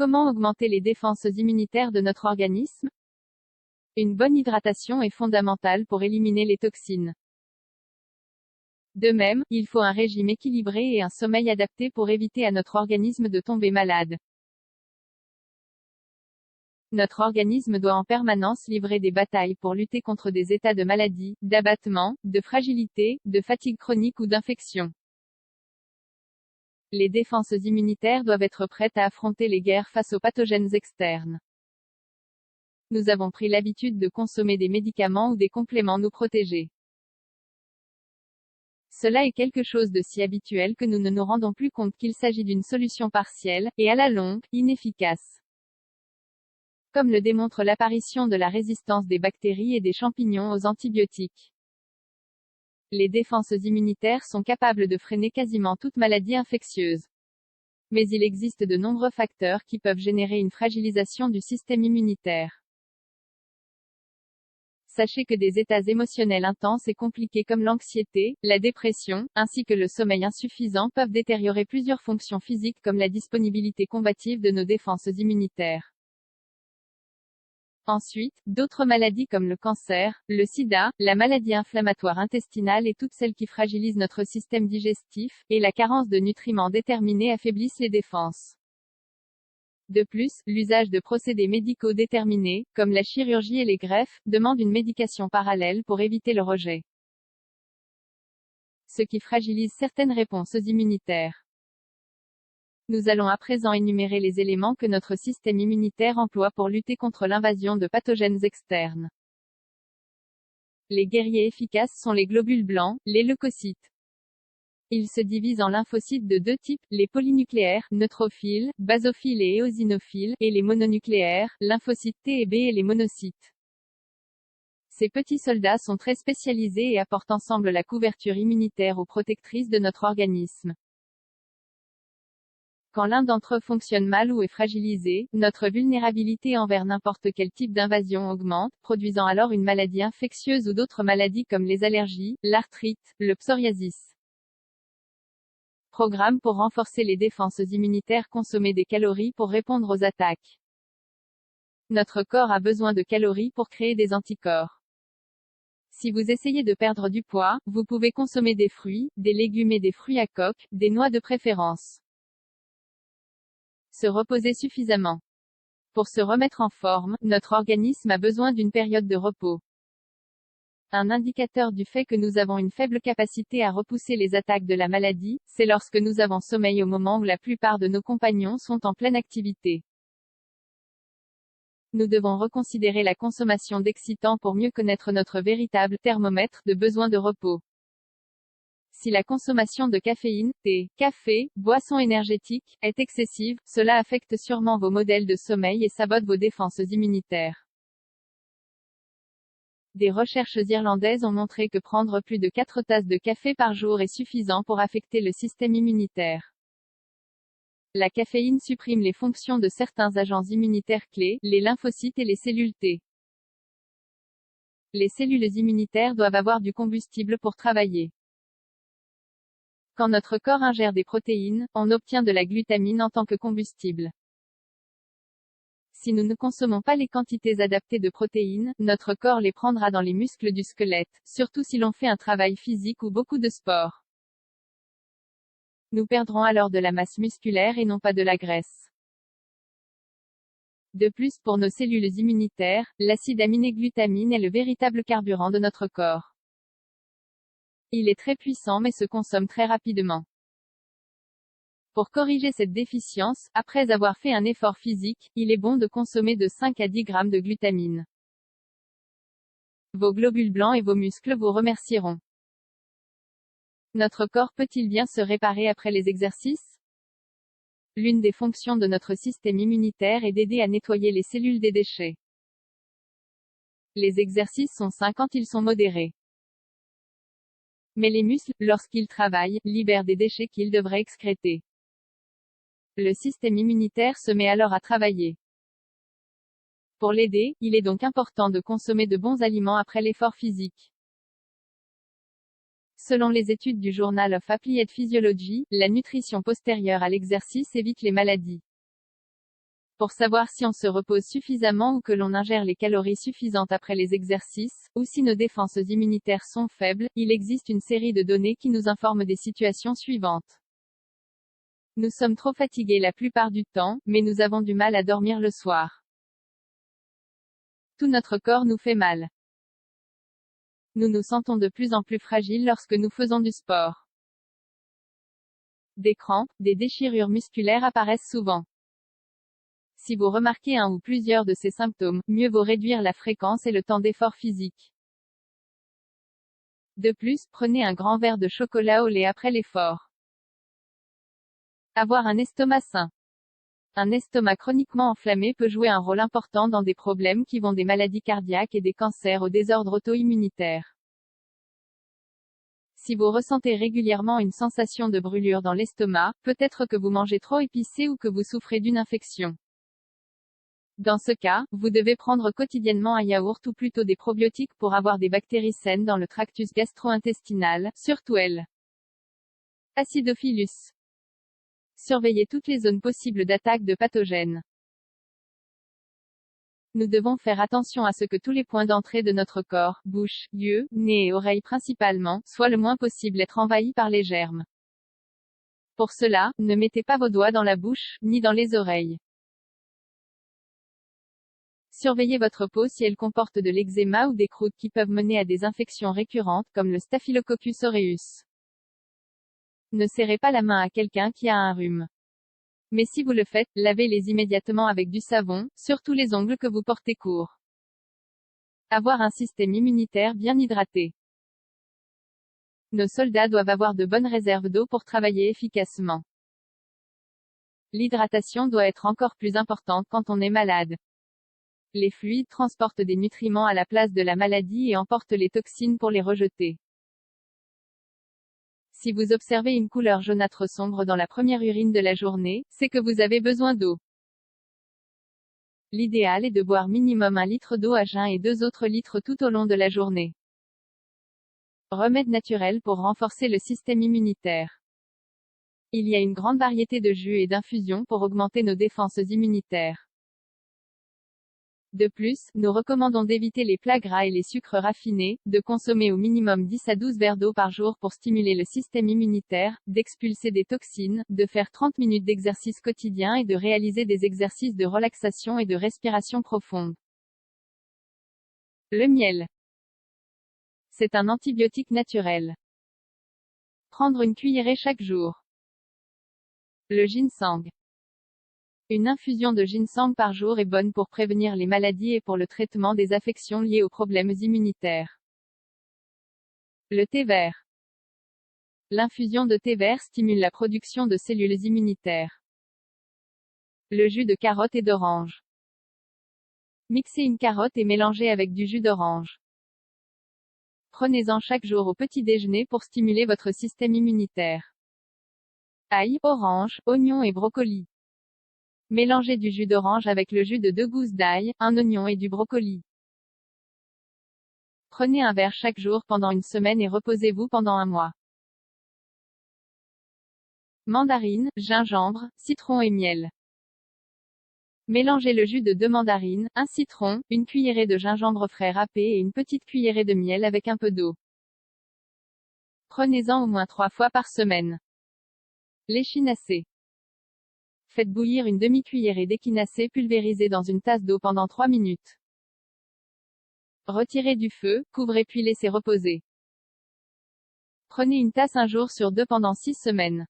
Comment augmenter les défenses immunitaires de notre organisme? Une bonne hydratation est fondamentale pour éliminer les toxines. De même, il faut un régime équilibré et un sommeil adapté pour éviter à notre organisme de tomber malade. Notre organisme doit en permanence livrer des batailles pour lutter contre des états de maladie, d'abattement, de fragilité, de fatigue chronique ou d'infection. Les défenses immunitaires doivent être prêtes à affronter les guerres face aux pathogènes externes. Nous avons pris l'habitude de consommer des médicaments ou des compléments nous protéger. Cela est quelque chose de si habituel que nous ne nous rendons plus compte qu'il s'agit d'une solution partielle, et à la longue, inefficace. Comme le démontre l'apparition de la résistance des bactéries et des champignons aux antibiotiques. Les défenses immunitaires sont capables de freiner quasiment toute maladie infectieuse. Mais il existe de nombreux facteurs qui peuvent générer une fragilisation du système immunitaire. Sachez que des états émotionnels intenses et compliqués comme l'anxiété, la dépression, ainsi que le sommeil insuffisant peuvent détériorer plusieurs fonctions physiques comme la disponibilité combative de nos défenses immunitaires. Ensuite, d'autres maladies comme le cancer, le sida, la maladie inflammatoire intestinale et toutes celles qui fragilisent notre système digestif, et la carence de nutriments déterminés affaiblissent les défenses. De plus, l'usage de procédés médicaux déterminés, comme la chirurgie et les greffes, demande une médication parallèle pour éviter le rejet. Ce qui fragilise certaines réponses immunitaires. Nous allons à présent énumérer les éléments que notre système immunitaire emploie pour lutter contre l'invasion de pathogènes externes. Les guerriers efficaces sont les globules blancs, les leucocytes. Ils se divisent en lymphocytes de deux types, les polynucléaires, neutrophiles, basophiles et éosinophiles, et les mononucléaires, lymphocytes T et B et les monocytes. Ces petits soldats sont très spécialisés et apportent ensemble la couverture immunitaire ou protectrice de notre organisme. Quand l'un d'entre eux fonctionne mal ou est fragilisé, notre vulnérabilité envers n'importe quel type d'invasion augmente, produisant alors une maladie infectieuse ou d'autres maladies comme les allergies, l'arthrite, le psoriasis. Programme pour renforcer les défenses immunitaires. Consommer des calories pour répondre aux attaques. Notre corps a besoin de calories pour créer des anticorps. Si vous essayez de perdre du poids, vous pouvez consommer des fruits, des légumes et des fruits à coque, des noix de préférence. Se reposer suffisamment. Pour se remettre en forme, notre organisme a besoin d'une période de repos. Un indicateur du fait que nous avons une faible capacité à repousser les attaques de la maladie, c'est lorsque nous avons sommeil au moment où la plupart de nos compagnons sont en pleine activité. Nous devons reconsidérer la consommation d'excitants pour mieux connaître notre véritable thermomètre de besoin de repos. Si la consommation de caféine, thé, café, boissons énergétiques, est excessive, cela affecte sûrement vos modèles de sommeil et sabote vos défenses immunitaires. Des recherches irlandaises ont montré que prendre plus de 4 tasses de café par jour est suffisant pour affecter le système immunitaire. La caféine supprime les fonctions de certains agents immunitaires clés, les lymphocytes et les cellules T. Les cellules immunitaires doivent avoir du combustible pour travailler. Quand notre corps ingère des protéines, on obtient de la glutamine en tant que combustible. Si nous ne consommons pas les quantités adaptées de protéines, notre corps les prendra dans les muscles du squelette, surtout si l'on fait un travail physique ou beaucoup de sport. Nous perdrons alors de la masse musculaire et non pas de la graisse. De plus, pour nos cellules immunitaires, l'acide aminé-glutamine est le véritable carburant de notre corps. Il est très puissant mais se consomme très rapidement. Pour corriger cette déficience, après avoir fait un effort physique, il est bon de consommer de 5 à 10 grammes de glutamine. Vos globules blancs et vos muscles vous remercieront. Notre corps peut-il bien se réparer après les exercices? L'une des fonctions de notre système immunitaire est d'aider à nettoyer les cellules des déchets. Les exercices sont sains quand ils sont modérés. Mais les muscles, lorsqu'ils travaillent, libèrent des déchets qu'ils devraient excréter. Le système immunitaire se met alors à travailler. Pour l'aider, il est donc important de consommer de bons aliments après l'effort physique. Selon les études du Journal of Applied Physiology, la nutrition postérieure à l'exercice évite les maladies. pour savoir si on se repose suffisamment ou que l'on ingère les calories suffisantes après les exercices, ou si nos défenses immunitaires sont faibles, il existe une série de données qui nous informent des situations suivantes. Nous sommes trop fatigués la plupart du temps, mais nous avons du mal à dormir le soir. Tout notre corps nous fait mal. Nous nous sentons de plus en plus fragiles lorsque nous faisons du sport. Des crampes, des déchirures musculaires apparaissent souvent. Si vous remarquez un ou plusieurs de ces symptômes, mieux vaut réduire la fréquence et le temps d'effort physique. De plus, prenez un grand verre de chocolat au lait après l'effort. Avoir un estomac sain. Un estomac chroniquement enflammé peut jouer un rôle important dans des problèmes qui vont des maladies cardiaques et des cancers aux désordres auto-immunitaires. Si vous ressentez régulièrement une sensation de brûlure dans l'estomac, peut-être que vous mangez trop épicé ou que vous souffrez d'une infection. Dans ce cas, vous devez prendre quotidiennement un yaourt ou plutôt des probiotiques pour avoir des bactéries saines dans le tractus gastro-intestinal, surtout L. Acidophilus. Surveillez toutes les zones possibles d'attaque de pathogènes. Nous devons faire attention à ce que tous les points d'entrée de notre corps, bouche, yeux, nez et oreilles principalement, soient le moins possible être envahis par les germes. Pour cela, ne mettez pas vos doigts dans la bouche, ni dans les oreilles. Surveillez votre peau si elle comporte de l'eczéma ou des croûtes qui peuvent mener à des infections récurrentes comme le Staphylococcus aureus. Ne serrez pas la main à quelqu'un qui a un rhume. Mais si vous le faites, lavez-les immédiatement avec du savon, surtout les ongles que vous portez courts. Avoir un système immunitaire bien hydraté. Nos soldats doivent avoir de bonnes réserves d'eau pour travailler efficacement. L'hydratation doit être encore plus importante quand on est malade. Les fluides transportent des nutriments à la place de la maladie et emportent les toxines pour les rejeter. Si vous observez une couleur jaunâtre sombre dans la première urine de la journée, c'est que vous avez besoin d'eau. L'idéal est de boire minimum 1 litre d'eau à jeun et 2 autres litres tout au long de la journée. Remèdes naturels pour renforcer le système immunitaire. Il y a une grande variété de jus et d'infusions pour augmenter nos défenses immunitaires. De plus, nous recommandons d'éviter les plats gras et les sucres raffinés, de consommer au minimum 10 à 12 verres d'eau par jour pour stimuler le système immunitaire, d'expulser des toxines, de faire 30 minutes d'exercice quotidien et de réaliser des exercices de relaxation et de respiration profonde. Le miel. C'est un antibiotique naturel. Prendre une cuillerée chaque jour. Le ginseng. Une infusion de ginseng par jour est bonne pour prévenir les maladies et pour le traitement des affections liées aux problèmes immunitaires. Le thé vert. L'infusion de thé vert stimule la production de cellules immunitaires. Le jus de carotte et d'orange. Mixez une carotte et mélangez avec du jus d'orange. Prenez-en chaque jour au petit déjeuner pour stimuler votre système immunitaire. Ail, orange, oignon et brocoli. Mélangez du jus d'orange avec le jus de 2 gousses d'ail, un oignon et du brocoli. Prenez un verre chaque jour pendant une semaine et reposez-vous pendant un mois. Mandarine, gingembre, citron et miel. Mélangez le jus de 2 mandarines, un citron, une cuillerée de gingembre frais râpé et une petite cuillerée de miel avec un peu d'eau. Prenez-en au moins 3 fois par semaine. L'échinacée. Faites bouillir une demi-cuillerée d'échinacée pulvérisée dans une tasse d'eau pendant 3 minutes. Retirez du feu, couvrez puis laissez reposer. Prenez une tasse un jour sur 2 pendant 6 semaines.